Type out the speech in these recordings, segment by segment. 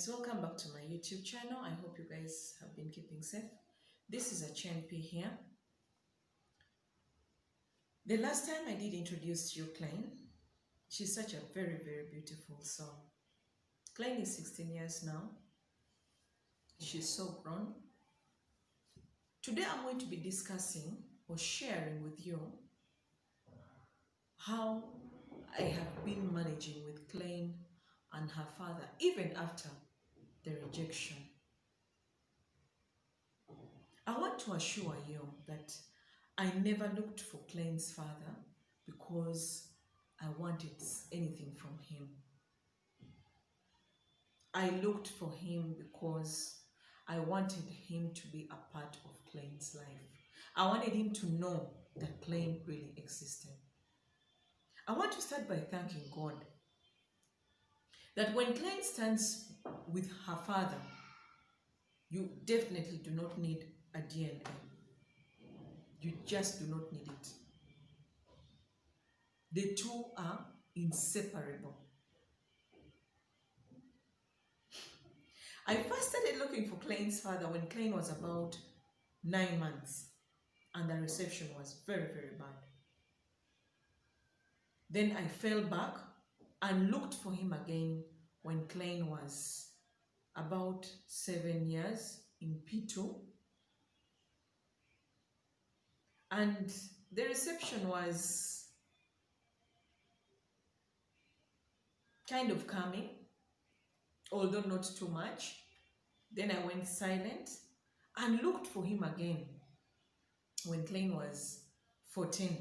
guys, welcome back to my YouTube channel. I hope you guys have been keeping safe. This is a P here. The last time I did introduce you Klein. She's such a very beautiful soul. Klein is 16 years now. She's so grown. Today I'm going to be discussing or sharing with you how I have been managing with Klein and her father even after the rejection. I want to assure you that I never looked for Klein's father because I wanted anything from him. I looked for him because I wanted him to be a part of Klein's life. I wanted him to know that Klein really existed. I want to start by thanking God that when Klein stands with her father, you definitely do not need a DNA. You just do not need it. The two are inseparable. I first started looking for Klein's father when Klein was about 9 months and the reception was very bad. Then I fell back and looked for him again when Klein was about 7 years in P2. And the reception was kind of calming, although not too much. Then I went silent and looked for him again when Klein was 14.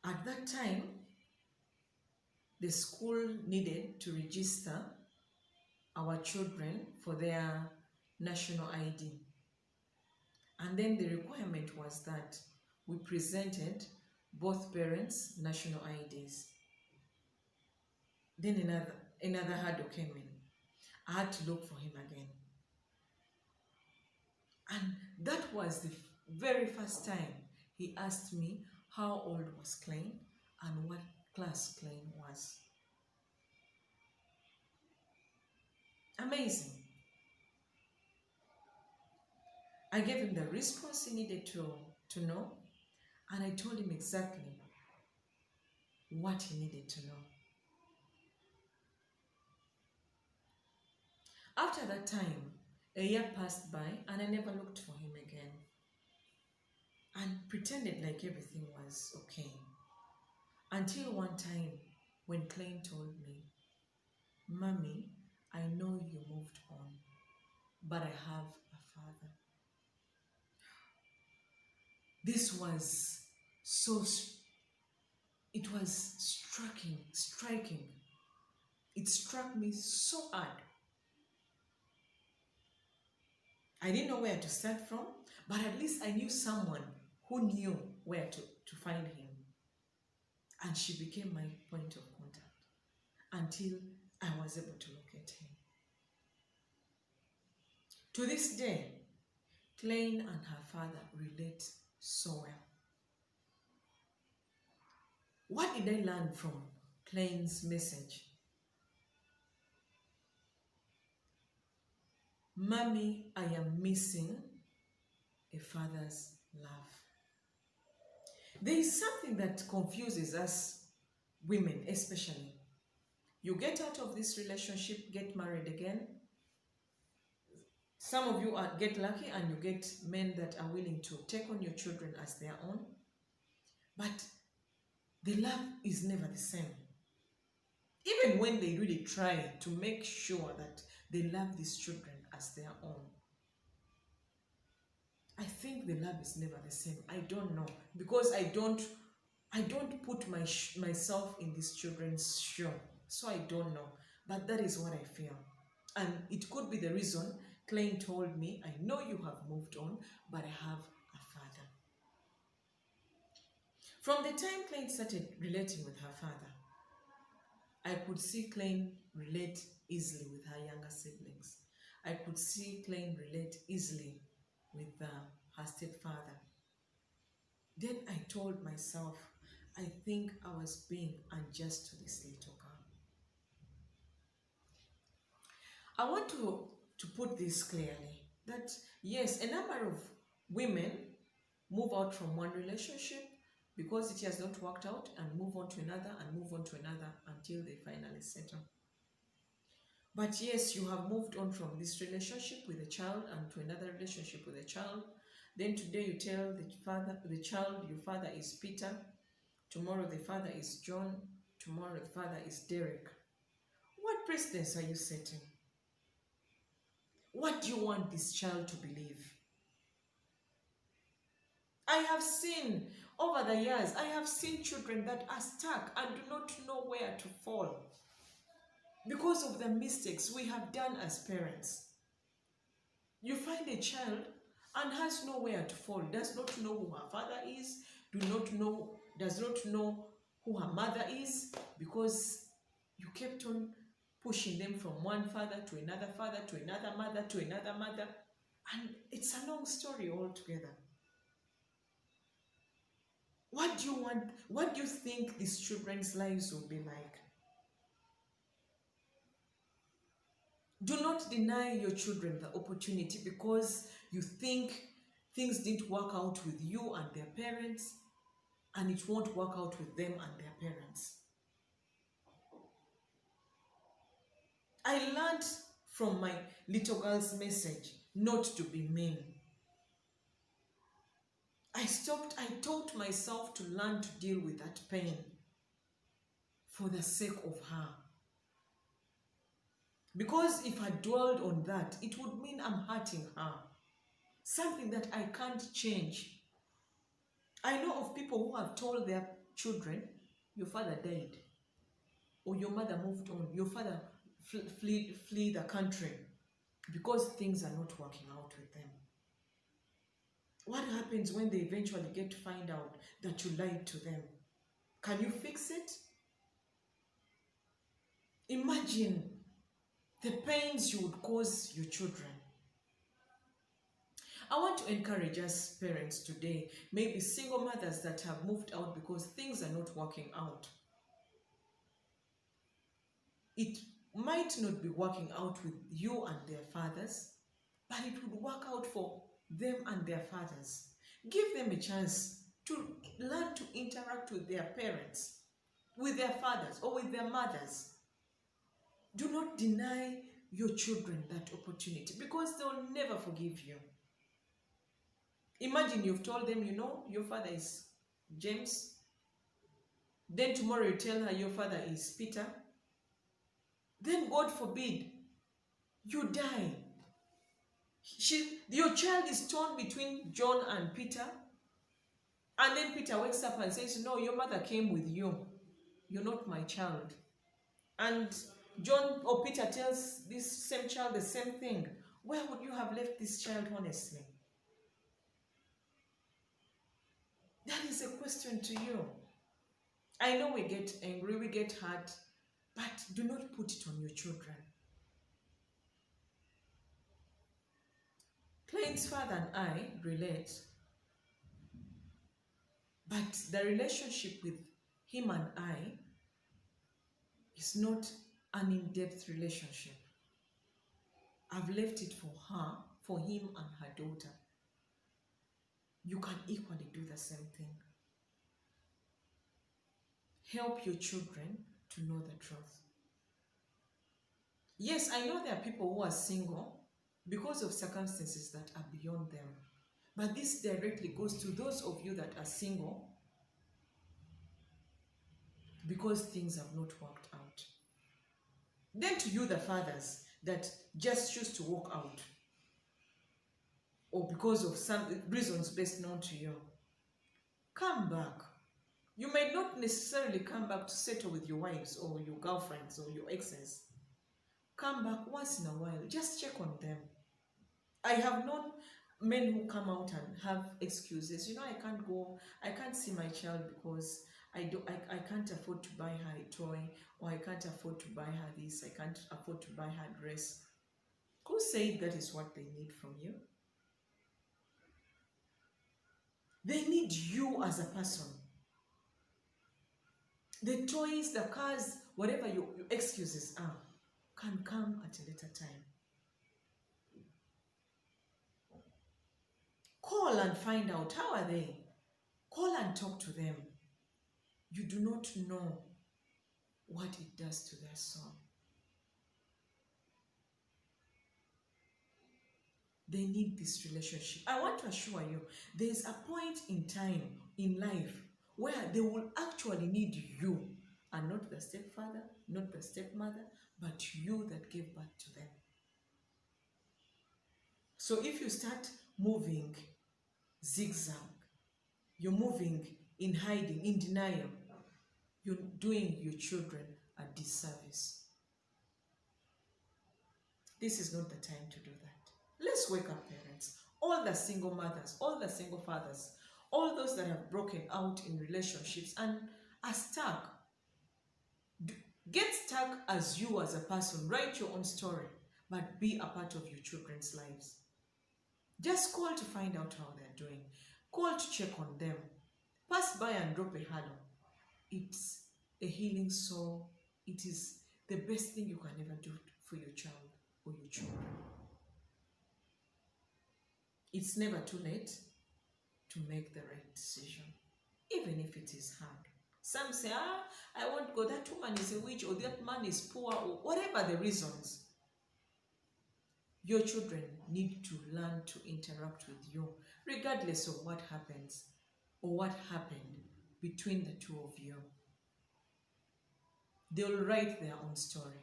At that time, the school needed to register our children for their national ID. And then the requirement was that we presented both parents' national IDs. Then another hurdle came in. I had to look for him again. And that was the very first time he asked me how old was Klein and what class Klein was. Amazing. I gave him the response he needed to know, and I told him exactly what he needed to know. After that time, a year passed by and I never looked for him again and pretended like everything was okay. Until one time when Klein told me, "Mommy, I know you moved on, but I have a father." This was it was striking. It struck me so hard. I didn't know where to start from, but at least I knew someone who knew where to find him. And she became my point of contact until I was able to locate him. To this day, Klein and her father relate so well. What did I learn from Klein's message? "Mommy, I am missing a father's love." There is something that confuses us women, especially. You get out of this relationship, get married again. Some of you get lucky and you get men that are willing to take on your children as their own. But the love is never the same. Even when they really try to make sure that they love these children as their own, I think the love is never the same. I don't know, because I don't put myself in these children's shoe, so I don't know. But that is what I feel, and it could be the reason Klein told me, "I know you have moved on, but I have a father." From the time Klein started relating with her father, I could see Klein relate easily with her younger siblings. I could see Klein relate easily with her stepfather. Then I told myself, I think I was being unjust to this little girl. I want to put this clearly that yes, a number of women move out from one relationship because it has not worked out and move on to another and move on to another until they finally settle. But yes, you have moved on from this relationship with a child and to another relationship with a child. Then today you tell the child, your father is Peter. Tomorrow the father is John. Tomorrow the father is Derek. What precedence are you setting? What do you want this child to believe? I have seen over the years, I have seen children that are stuck and do not know where to fall because of the mistakes we have done as parents. You find a child and has nowhere to fall, does not know who her father is, does not know who her mother is, because you kept on pushing them from one father to another mother to another mother, and it's a long story altogether. What do you want? What do you think these children's lives will be like? Do not deny your children the opportunity because you think things didn't work out with you and their parents, and it won't work out with them and their parents. I learned from my little girl's message not to be mean. I taught myself to learn to deal with that pain for the sake of her. Because if I dwelled on that, it would mean I'm hurting her. Something that I can't change. I know of people who have told their children, your father died, or your mother moved on, your father flee the country, because things are not working out with them. What happens when they eventually get to find out that you lied to them? Can you fix it? Imagine the pains you would cause your children. I want to encourage us parents today, maybe single mothers that have moved out because things are not working out. It might not be working out with you and their fathers, but it would work out for them and their fathers. Give them a chance to learn to interact with their parents, with their fathers or with their mothers. Do not deny your children that opportunity because they'll never forgive you. Imagine you've told them, you know, your father is James. Then tomorrow you tell her your father is Peter. Then God forbid, you die. Your child is torn between John and Peter. And then Peter wakes up and says, no, your mother came with you. You're not my child. And John or Peter tells this same child the same thing. Where would you have left this child honestly? That is a question to you. I know we get angry, we get hurt, but do not put it on your children. Client's father and I relate, but the relationship with him and I is not an in-depth relationship. I've left it for her, for him and her daughter. You can equally do the same thing. Help your children to know the truth. Yes, I know there are people who are single because of circumstances that are beyond them. But this directly goes to those of you that are single because things have not worked out. Then to you, the fathers that just choose to walk out, or because of some reasons best known to you, come back. You may not necessarily come back to settle with your wives or your girlfriends or your exes. Come back once in a while. Just check on them. I have known men who come out and have excuses. You know, I can't go, I can't see my child because I can't afford to buy her a toy, or I can't afford to buy her this, I can't afford to buy her a dress. Who said that is what they need from you? They need you as a person. The toys, the cars, whatever your excuses are, can come at a later time. Call and find out how are they. Call and talk to them. You do not know what it does to their soul. They need this relationship. I want to assure you, there's a point in time in life where they will actually need you, and not the stepfather, not the stepmother, but you that gave birth to them. So if you start moving zigzag, you're moving in hiding, in denial, you're doing your children a disservice. This is not the time to do that. Let's wake up, parents. All the single mothers, all the single fathers, all those that have broken out in relationships and are stuck. Get stuck as you as a person. Write your own story, but be a part of your children's lives. Just call to find out how they're doing. Call to check on them. Pass by and drop a hello. It's a healing soul. It is the best thing you can ever do for your child or your children. It's never too late to make the right decision, even if it is hard. Some say, I won't go, that woman is a witch, or that man is poor, or whatever the reasons. Your children need to learn to interact with you, regardless of what happens or what happened between the two of you. They'll write their own story.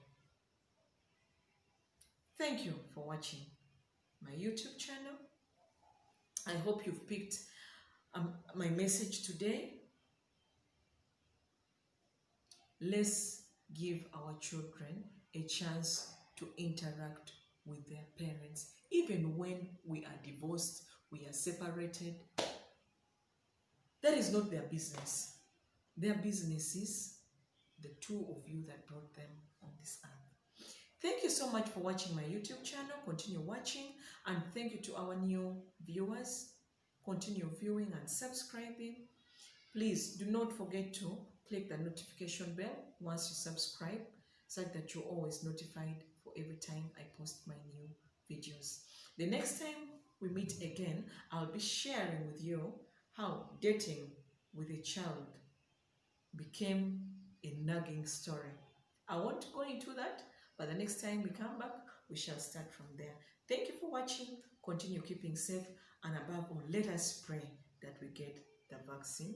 Thank you for watching my YouTube channel. I hope you've picked my message today. Let's give our children a chance to interact with their parents, even when we are divorced, we are separated. That is not their business. Their business is the two of you that brought them on this earth. Thank you so much for watching my YouTube channel. Continue watching, and thank you to our new viewers. Continue viewing and subscribing. Please do not forget to click the notification bell once you subscribe, so that you're always notified for every time I post my new videos. The next time we meet again, I'll be sharing with you how dating with a child became a nagging story. I won't go into that, but the next time we come back, we shall start from there. Thank you for watching. Continue keeping safe, and above all, let us pray that we get the vaccine.